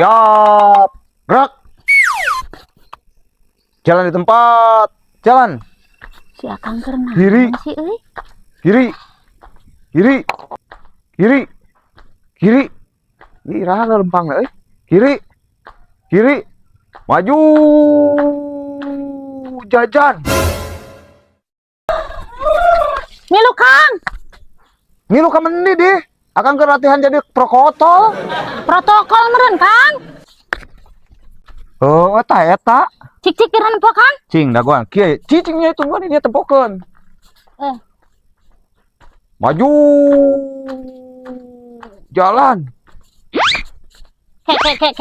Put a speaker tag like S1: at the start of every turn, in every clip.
S1: Siap. Gerak. Jalan di tempat. Jalan.
S2: Si Akang kerenang
S1: Kiri.
S2: sih euy.
S1: Kiri. Kiri. Kiri. Kiri. Ih, raha lempang euy. Kiri. Kiri. Maju. Jajan.
S2: Milu Kang,
S1: Milu ka mendi deh. Akan ke latihan jadi prokotol.
S2: protokol meureun Kang.
S1: Oh, eta.
S2: Cik keren po Kang.
S1: Cing daguan. Kieu cicingnya itu gua dia tempokeun. Maju. Jalan.
S2: Kek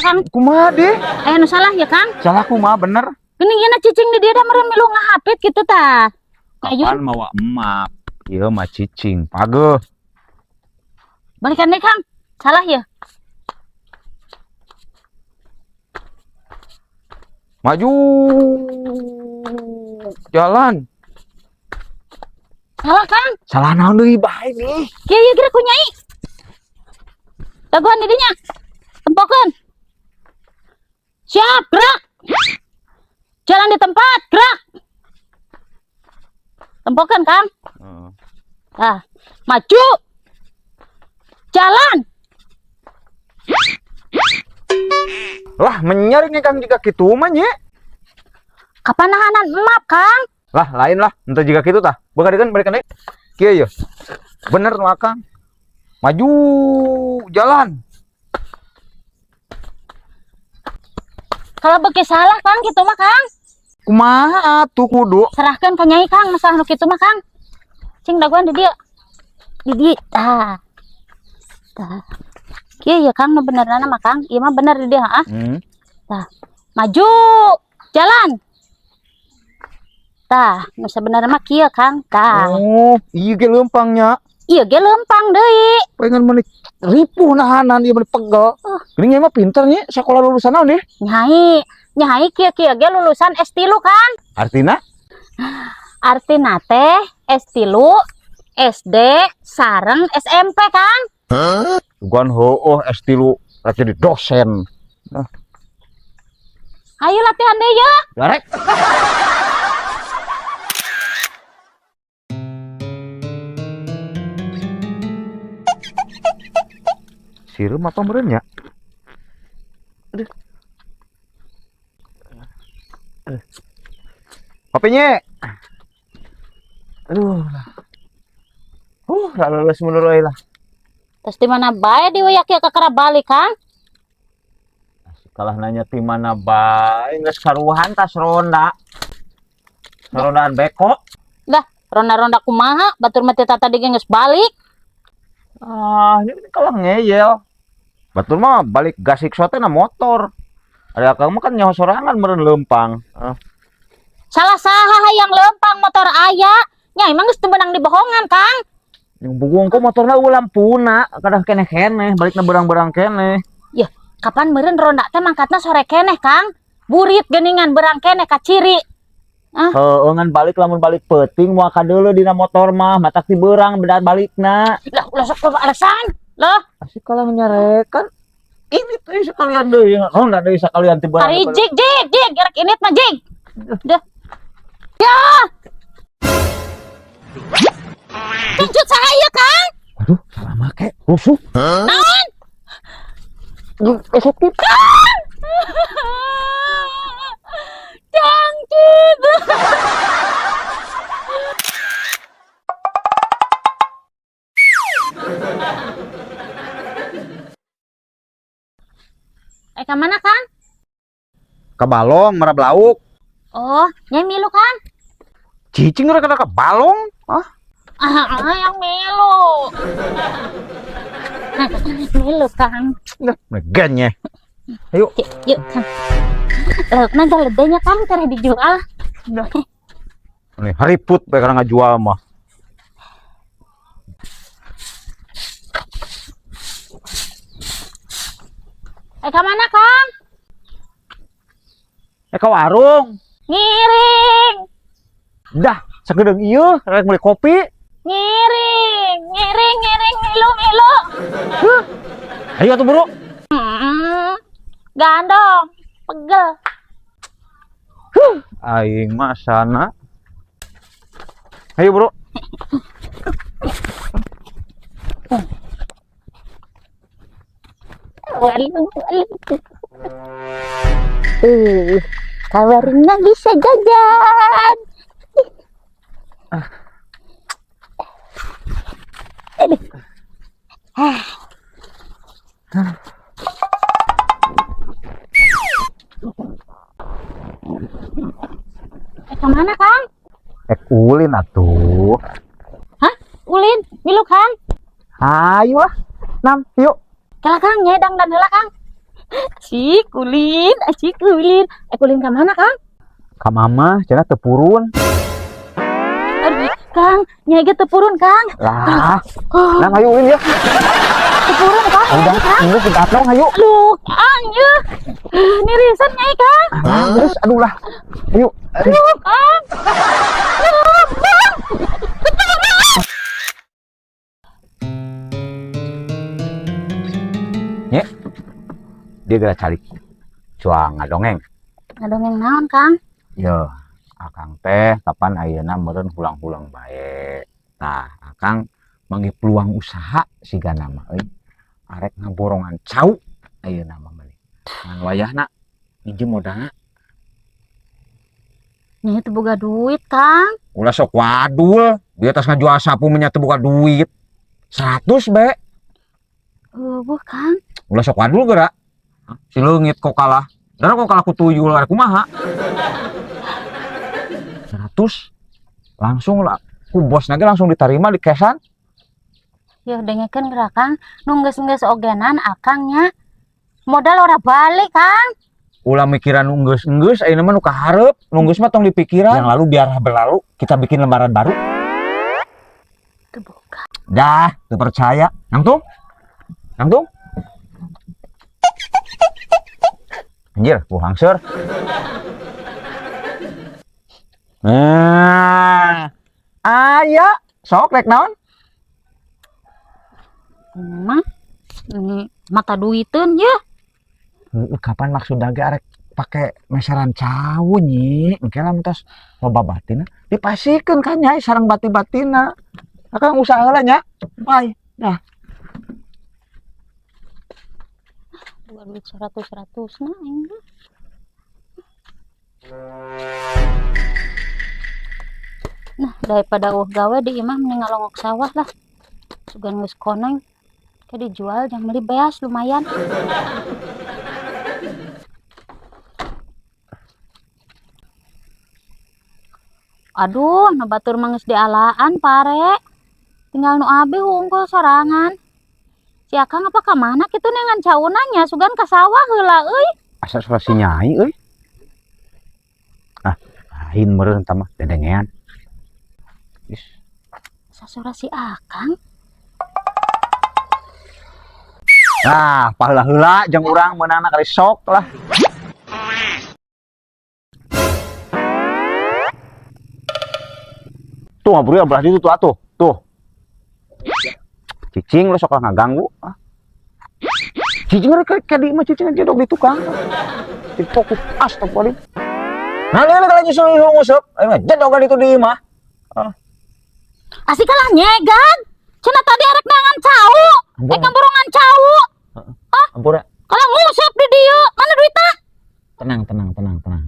S2: Kang.
S1: Kumaha deh?
S2: Aya nu salah ya Kang.
S1: Salah kumaha bener.
S2: Geuning cicing di dia da meureun milu ngahapit kitu tah.
S1: Kapan mawa emak? Ieu mah cicing pageuh.
S2: Balikan deh Kang. Salah ya.
S1: Maju. Jalan.
S2: Salah Kang.
S1: Salah naon deui bae nih.
S2: Kieu geura ku nyai. Daguan di dinya. Tempokeun. Siap, gerak. Jalan di tempat, gerak. Tempokeun Kang. Nah, maju. Jalan.
S1: Lah menyaring Kang jika kitu mah nya.
S2: Kapanahanan emap Kang.
S1: Lah lain lah, entah jika kitu tah. Balikan deui. Kieu ye. Bener nu Akang. Maju, jalan.
S2: Kalau beki salah Kang gitu mah Kang.
S1: Kumaha atuh kudu?
S2: Serahkan ke nyai Kang, masalah nu kitu mah Kang. Cing daguan di dieu. Di dieu tah. Tah. Kieu ya Kang nu benerna mah Kang. Ieu mah bener di dieu heeh. Tah. Maju. Jalan. Tah, nu sabenerna mah kieu Kang. Tah.
S1: Oh, ieu ge leumpangnya.
S2: Ieu ge leumpang deui.
S1: Pengen menik ripuh nahanan ieu menik pegel. Geuning mah pinter nya, sakola lulusan naon deh?
S2: Nyai kieu ge lulusan S3 Kang.
S1: Artina?
S2: Artina teh S3 SD sareng SMP Kang.
S1: Tugan heueuh S3 rek jadi dosen. Nah,
S2: Ayo latihan deh ya.
S1: garek. Sireum apa meureun nya? Aduh. HP-nya. Aduh. Lulus menurut lah.
S2: Terus di mana bae diuyak ya ke balik Kang?
S1: Kalah nanya di mana bae geus karuhan tas ronda. Rondaan beko.
S2: Dah, ronda-ronda kumaha, batur mah teh tadi geus balik.
S1: Ini kalah ngeyel. Batur mah balik gasik sote na motor. Ada Akang mah kan nyaho sorangan meureun leumpang.
S2: Salah saha hayang leumpang motor aya. Nya emang geus teu beunang dibohongan Kang.
S1: Yang bugung kok motorna lampuna, kadang keneh-keneh, balikna berang-berang keneh.
S2: Ya, kapan meureun ronda teh mangkatna sore keneh Kang. Burit geuningan berang keneh ka ciri.
S1: Heeh, ngan balik lamun balik peuting moal ka deuleu dina motor mah, matak ti beurang bedat balikna.
S2: Lah sok alasan. Loh,
S1: Asik kalau menyarekan. Ini tuh sekalian deui, ronda deui sakalian ti beurang.
S2: ari jig gerak init mah jig. Dah. Ya. Tunjuk saya Kang.
S1: Aduh, salah make. Rusuh.
S2: Naon?
S1: Efektif.
S2: Cangcut. Ke mana Kang?
S1: Ke balong, merab lauk.
S2: Oh, nyai milu Kang.
S1: Cicing rek ka balong.
S2: Yang milu. Milu Kang.
S1: Meganya. Ayo.
S2: Yuk Kang. Laukna galedenya Kang cara dijual.
S1: Nih, hariput bae karena ngajual mah.
S2: Ke mana Kang?
S1: Ke warung.
S2: Ngiring.
S1: Dah, sagedeung ieu rek beli kopi.
S2: Ngiring milu.
S1: Ayo atuh buru.
S2: Gandong. Pegel.
S1: Aing mah sana. Ayo, Bro.
S2: Kabarnya bisa jajan. Aduh. Kemana, Kang?
S1: Ulin atuh.
S2: Hah? Ulin, milu Kang.
S1: Ayo lah. Nam, yuk.
S2: Kala Kang, nyedang dan heula Kang. Cik Ulin, cik Ulin. Ulin ke mana, Kang?
S1: Ka mama cenah teu purun.
S2: Aduh, Kang, nyai ge teu purun, Kang.
S1: Lah,
S2: Oh,
S1: nam ayo ulin ya.
S2: teu purun, Kang.
S1: Udah, ini kita dong ayo.
S2: Aduh, Kang, ya. Nirisan nyai, Kang.
S1: Terus aduh lah. Ayo.
S2: Aduh, Kang. Aduh, Kang.
S1: Nye. Dia geura calik. Cuang ngadongeng.
S2: Ngadongeng naon, Kang?
S1: Yo, akang teh kapan ayeuna meureun hulang-hulang bae. Nah, akang manggi peluang usaha sigana mah euy. Arek ngaborongan cau ayeuna mah meuli. Ngan wayahna minjem modalna.
S2: Nyai teu boga duit, Kang.
S1: Ulah sok wadul, di atas ngajual sapu nya teu boga duit. 100 be.
S2: Kang.
S1: Ulah sok wadul geura. Si leungit kok kalah. Dara kok kalah ku tuyul arek kumaha? 100 langsung lah ku bosna ge langsung diterima di kesan.
S2: Ya dengekeun geura Kang, nu geus ogenan akangnya. Modal ora balik, Kang.
S1: Ulah mikiran nu geus ayeuna mah nu kaharep, nu geus mah tong dipikiran. Yang lalu biar berlalu, kita bikin lembaran baru.
S2: Teu boga.
S1: Dah, teu percaya. Nangtung? Nangtung? Anjir, hangser. Nah, aya sok rek naon?
S2: Ini mata duiteun ya.
S1: Kapan maksudna ge arek pake meseran cawu nyi? Engke lamun tos loba batina dipasikeun ka nyai sareng bati-batina. Akang usaha heula nya. Bye. Dah.
S2: Bukan duit 100 nah ini. Nah, daripada gawe di imah mending ngalongok sawah lah. Sugan geus koneng. Ke dijual yang beli beas lumayan. Aduh, nu batur mah geus dialaan pare. Tinggal nu abi hungkul sorangan. Si Akang apa ka mana kitu nengan caunanya sugan ka sawah heula euy.
S1: Asa suara si nyai euy. Ah, lain meureun tah mah dedengean. Is.
S2: Sasora si Akang.
S1: Nah, paheula heula jeung urang meunangna kali sok lah. Tuh ngaburu belah ditu tuh atuh. Tuh. Cicing lo sok ngaganggu. Cicing rek ka di mah cicing jedog di tukang. Di fokus astagfirullah. Nah, ini kalau nyusul nguseup, ayo jedog di itu di mah.
S2: Asik kalah nyegan. Cenah tadi arek nangan cau. Kamborongan cau.
S1: Ampura.
S2: Kalau nguseup di dieu, mana duitna?
S1: Tenang.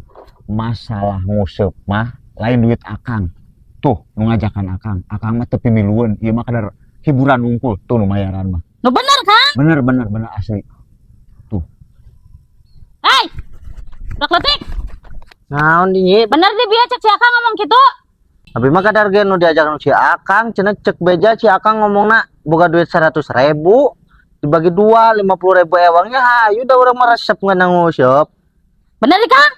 S1: Masalah nguseup mah lain duit akang. Tuh, nu ngajakan akang. Akang mah teu pimilueun, ieu mah kadar hiburan unggul. Tuh nu mayaran mah.
S2: Nu bener kan?
S1: Bener asli. Tuh.
S2: Hei. Rek letik.
S3: Naon di nyi?
S2: Bener di bieu cek si Akang ngomong kitu.
S3: Abi mah kadar ge nu diajakan si Akang cenah cek beja si Akang ngomongna boga duit 100.000 dibagi 2 50.000 ewangnya hayu da urang mah resep ngeunang nguseup.
S2: Bener di Kang?